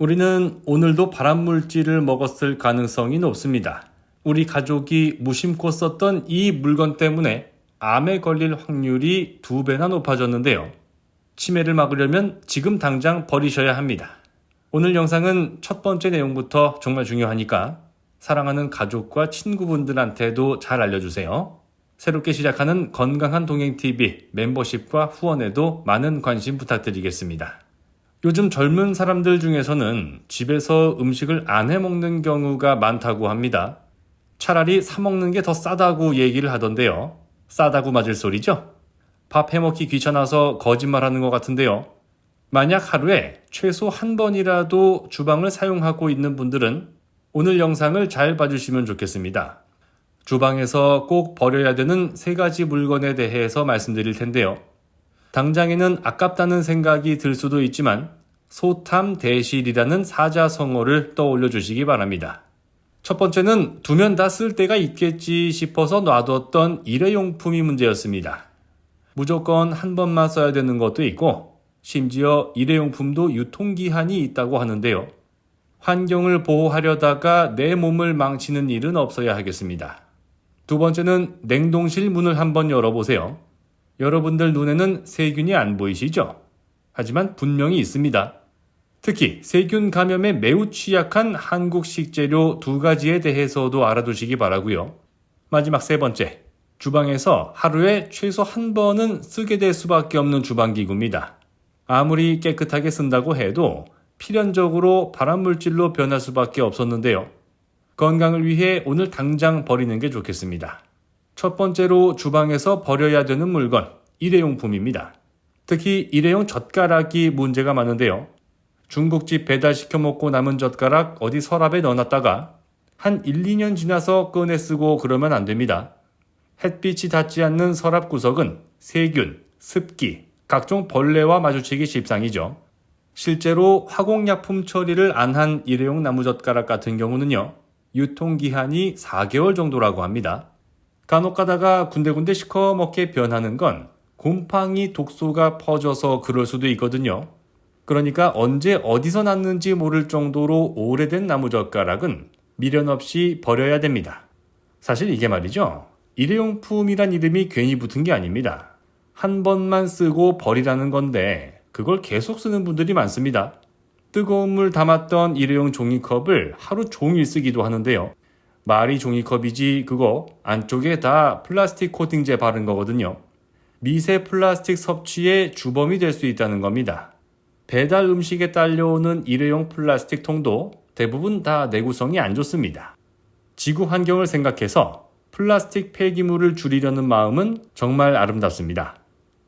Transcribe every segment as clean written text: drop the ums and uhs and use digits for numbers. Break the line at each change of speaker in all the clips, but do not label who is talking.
우리는 오늘도 발암물질을 먹었을 가능성이 높습니다. 우리 가족이 무심코 썼던 이 물건 때문에 암에 걸릴 확률이 2배나 높아졌는데요. 치매를 막으려면 지금 당장 버리셔야 합니다. 오늘 영상은 첫 번째 내용부터 정말 중요하니까 사랑하는 가족과 친구분들한테도 잘 알려주세요. 새롭게 시작하는 건강한 동행TV 멤버십과 후원에도 많은 관심 부탁드리겠습니다. 요즘 젊은 사람들 중에서는 집에서 음식을 안 해먹는 경우가 많다고 합니다. 차라리 사먹는 게 더 싸다고 얘기를 하던데요. 싸다고 맞을 소리죠? 밥 해먹기 귀찮아서 거짓말하는 것 같은데요. 만약 하루에 최소 한 번이라도 주방을 사용하고 있는 분들은 오늘 영상을 잘 봐주시면 좋겠습니다. 주방에서 꼭 버려야 되는 3가지 물건에 대해서 말씀드릴 텐데요. 당장에는 아깝다는 생각이 들 수도 있지만 소탐대실이라는 사자성어를 떠올려 주시기 바랍니다. 첫 번째는 두면 다 쓸 데가 있겠지 싶어서 놔뒀던 일회용품이 문제였습니다. 무조건 한 번만 써야 되는 것도 있고 심지어 일회용품도 유통기한이 있다고 하는데요. 환경을 보호하려다가 내 몸을 망치는 일은 없어야 하겠습니다. 두 번째는 냉동실 문을 한번 열어보세요. 여러분들 눈에는 세균이 안 보이시죠? 하지만 분명히 있습니다. 특히 세균 감염에 매우 취약한 한국 식재료 2가지에 대해서도 알아두시기 바라고요. 마지막 3번째, 주방에서 하루에 최소 한 번은 쓰게 될 수밖에 없는 주방기구입니다. 아무리 깨끗하게 쓴다고 해도 필연적으로 발암물질로 변할 수밖에 없었는데요. 건강을 위해 오늘 당장 버리는 게 좋겠습니다. 첫 번째로 주방에서 버려야 되는 물건, 일회용품입니다. 특히 일회용 젓가락이 문제가 많은데요. 중국집 배달시켜 먹고 남은 젓가락 어디 서랍에 넣어놨다가 한 1, 2년 지나서 꺼내 쓰고 그러면 안 됩니다. 햇빛이 닿지 않는 서랍 구석은 세균, 습기, 각종 벌레와 마주치기 십상이죠. 실제로 화공약품 처리를 안 한 일회용 나무젓가락 같은 경우는요. 유통기한이 4개월 정도라고 합니다. 간혹 가다가 군데군데 시커멓게 변하는 건 곰팡이 독소가 퍼져서 그럴 수도 있거든요. 그러니까 언제 어디서 났는지 모를 정도로 오래된 나무젓가락은 미련 없이 버려야 됩니다. 사실 이게 말이죠. 일회용품이란 이름이 괜히 붙은 게 아닙니다. 한 번만 쓰고 버리라는 건데 그걸 계속 쓰는 분들이 많습니다. 뜨거운 물 담았던 일회용 종이컵을 하루 종일 쓰기도 하는데요. 말이 종이컵이지 그거 안쪽에 다 플라스틱 코팅제 바른 거거든요. 미세 플라스틱 섭취의 주범이 될 수 있다는 겁니다. 배달 음식에 딸려오는 일회용 플라스틱 통도 대부분 다 내구성이 안 좋습니다. 지구 환경을 생각해서 플라스틱 폐기물을 줄이려는 마음은 정말 아름답습니다.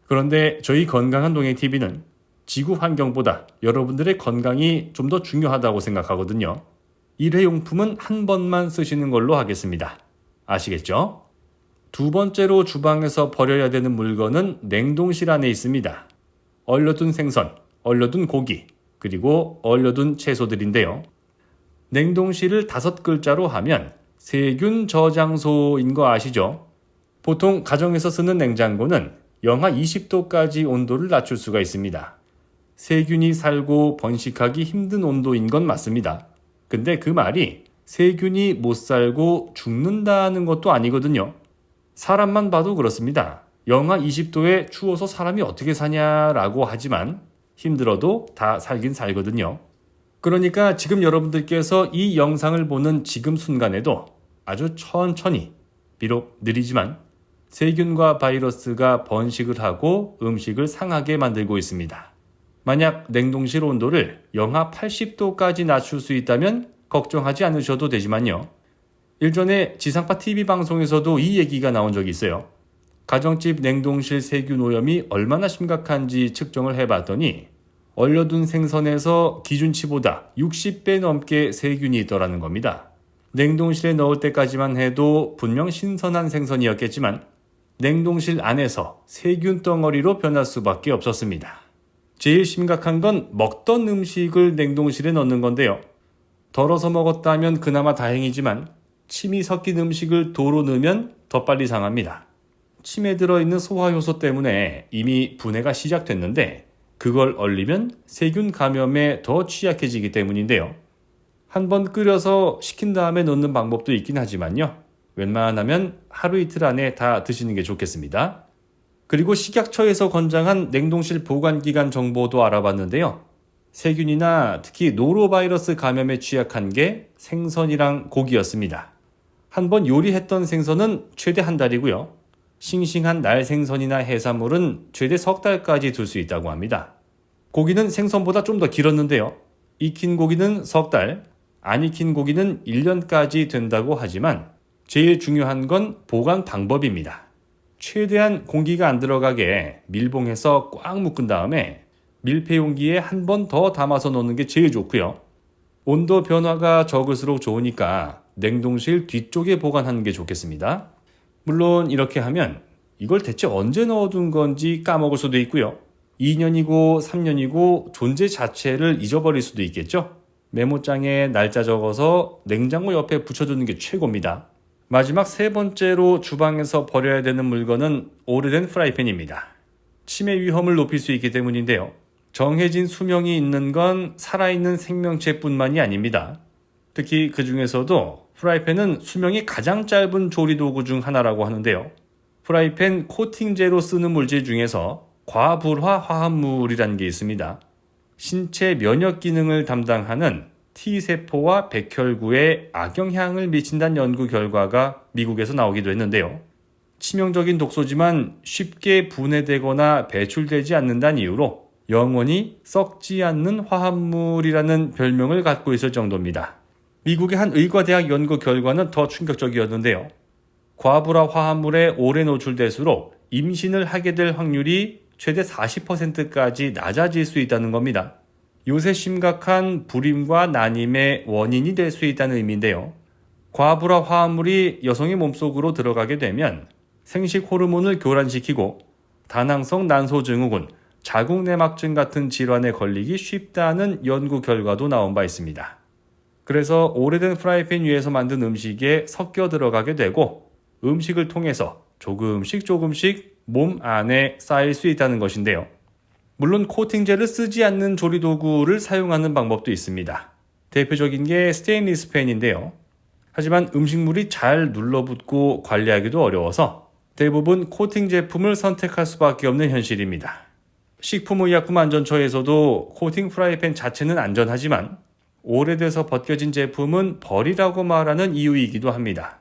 그런데 저희 건강한 동행TV는 지구 환경보다 여러분들의 건강이 좀 더 중요하다고 생각하거든요. 일회용품은 한 번만 쓰시는 걸로 하겠습니다. 아시겠죠? 두 번째로 주방에서 버려야 되는 물건은 냉동실 안에 있습니다. 얼려둔 생선, 얼려둔 고기, 그리고 얼려둔 채소들인데요. 냉동실을 5글자로 하면 세균 저장소인 거 아시죠? 보통 가정에서 쓰는 냉장고는 영하 20도까지 온도를 낮출 수가 있습니다. 세균이 살고 번식하기 힘든 온도인 건 맞습니다. 근데 그 말이 세균이 못 살고 죽는다는 것도 아니거든요. 사람만 봐도 그렇습니다. 영하 20도에 추워서 사람이 어떻게 사냐라고 하지만 힘들어도 다 살긴 살거든요. 그러니까 지금 여러분들께서 이 영상을 보는 지금 순간에도 아주 천천히, 비록 느리지만 세균과 바이러스가 번식을 하고 음식을 상하게 만들고 있습니다. 만약 냉동실 온도를 영하 80도까지 낮출 수 있다면 걱정하지 않으셔도 되지만요. 일전에 지상파 TV 방송에서도 이 얘기가 나온 적이 있어요. 가정집 냉동실 세균 오염이 얼마나 심각한지 측정을 해봤더니 얼려둔 생선에서 기준치보다 60배 넘게 세균이 있더라는 겁니다. 냉동실에 넣을 때까지만 해도 분명 신선한 생선이었겠지만 냉동실 안에서 세균 덩어리로 변할 수밖에 없었습니다. 제일 심각한 건 먹던 음식을 냉동실에 넣는 건데요. 덜어서 먹었다면 그나마 다행이지만 침이 섞인 음식을 도로 넣으면 더 빨리 상합니다. 침에 들어있는 소화효소 때문에 이미 분해가 시작됐는데 그걸 얼리면 세균 감염에 더 취약해지기 때문인데요. 한번 끓여서 식힌 다음에 넣는 방법도 있긴 하지만요. 웬만하면 하루 이틀 안에 다 드시는 게 좋겠습니다. 그리고 식약처에서 권장한 냉동실 보관기간 정보도 알아봤는데요. 세균이나 특히 노로바이러스 감염에 취약한 게 생선이랑 고기였습니다. 한번 요리했던 생선은 최대 한 달이고요. 싱싱한 날 생선이나 해산물은 최대 석 달까지 둘 수 있다고 합니다. 고기는 생선보다 좀 더 길었는데요. 익힌 고기는 석 달, 안 익힌 고기는 1년까지 된다고 하지만 제일 중요한 건 보관 방법입니다. 최대한 공기가 안 들어가게 밀봉해서 꽉 묶은 다음에 밀폐 용기에 한 번 더 담아서 넣는 게 제일 좋고요. 온도 변화가 적을수록 좋으니까 냉동실 뒤쪽에 보관하는 게 좋겠습니다. 물론 이렇게 하면 이걸 대체 언제 넣어둔 건지 까먹을 수도 있고요. 2년이고 3년이고 존재 자체를 잊어버릴 수도 있겠죠. 메모장에 날짜 적어서 냉장고 옆에 붙여두는 게 최고입니다. 마지막 세 번째로 주방에서 버려야 되는 물건은 오래된 프라이팬입니다. 치매 위험을 높일 수 있기 때문인데요. 정해진 수명이 있는 건 살아있는 생명체뿐만이 아닙니다. 특히 그 중에서도 프라이팬은 수명이 가장 짧은 조리도구 중 하나라고 하는데요. 프라이팬 코팅제로 쓰는 물질 중에서 과불화 화합물이라는 게 있습니다. 신체 면역 기능을 담당하는 T세포와 백혈구에 악영향을 미친다는 연구 결과가 미국에서 나오기도 했는데요. 치명적인 독소지만 쉽게 분해되거나 배출되지 않는다는 이유로 영원히 썩지 않는 화합물이라는 별명을 갖고 있을 정도입니다. 미국의 한 의과대학 연구 결과는 더 충격적이었는데요. 과불화 화합물에 오래 노출될수록 임신을 하게 될 확률이 최대 40%까지 낮아질 수 있다는 겁니다. 요새 심각한 불임과 난임의 원인이 될 수 있다는 의미인데요. 과불화 화합물이 여성의 몸속으로 들어가게 되면 생식 호르몬을 교란시키고 다낭성 난소증후군, 자궁내막증 같은 질환에 걸리기 쉽다는 연구 결과도 나온 바 있습니다. 그래서 오래된 프라이팬 위에서 만든 음식에 섞여 들어가게 되고 음식을 통해서 조금씩 몸 안에 쌓일 수 있다는 것인데요. 물론 코팅제를 쓰지 않는 조리도구를 사용하는 방법도 있습니다. 대표적인 게 스테인리스 팬인데요. 하지만 음식물이 잘 눌러붙고 관리하기도 어려워서 대부분 코팅 제품을 선택할 수밖에 없는 현실입니다. 식품의약품안전처에서도 코팅 프라이팬 자체는 안전하지만 오래돼서 벗겨진 제품은 버리라고 말하는 이유이기도 합니다.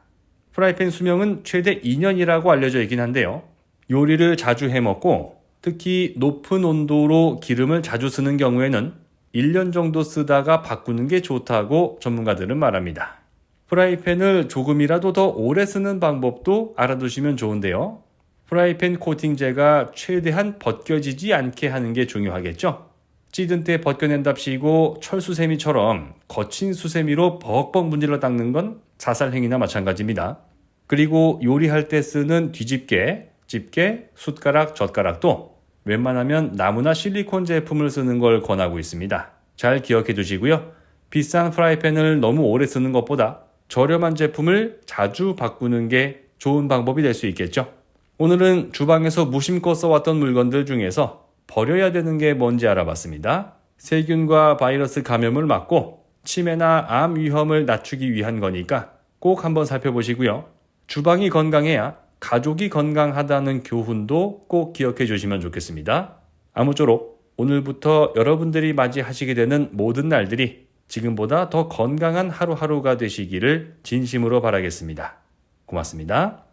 프라이팬 수명은 최대 2년이라고 알려져 있긴 한데요. 요리를 자주 해먹고 특히 높은 온도로 기름을 자주 쓰는 경우에는 1년 정도 쓰다가 바꾸는 게 좋다고 전문가들은 말합니다. 프라이팬을 조금이라도 더 오래 쓰는 방법도 알아두시면 좋은데요. 프라이팬 코팅제가 최대한 벗겨지지 않게 하는 게 중요하겠죠. 찌든 때 벗겨낸답시고 철수세미처럼 거친 수세미로 벅벅 문질러 닦는 건 자살행위나 마찬가지입니다. 그리고 요리할 때 쓰는 뒤집개, 집게, 숟가락, 젓가락도 웬만하면 나무나 실리콘 제품을 쓰는 걸 권하고 있습니다. 잘 기억해 두시고요. 비싼 프라이팬을 너무 오래 쓰는 것보다 저렴한 제품을 자주 바꾸는 게 좋은 방법이 될 수 있겠죠. 오늘은 주방에서 무심코 써왔던 물건들 중에서 버려야 되는 게 뭔지 알아봤습니다. 세균과 바이러스 감염을 막고 치매나 암 위험을 낮추기 위한 거니까 꼭 한번 살펴보시고요. 주방이 건강해야 가족이 건강하다는 교훈도 꼭 기억해 주시면 좋겠습니다. 아무쪼록 오늘부터 여러분들이 맞이하시게 되는 모든 날들이 지금보다 더 건강한 하루하루가 되시기를 진심으로 바라겠습니다. 고맙습니다.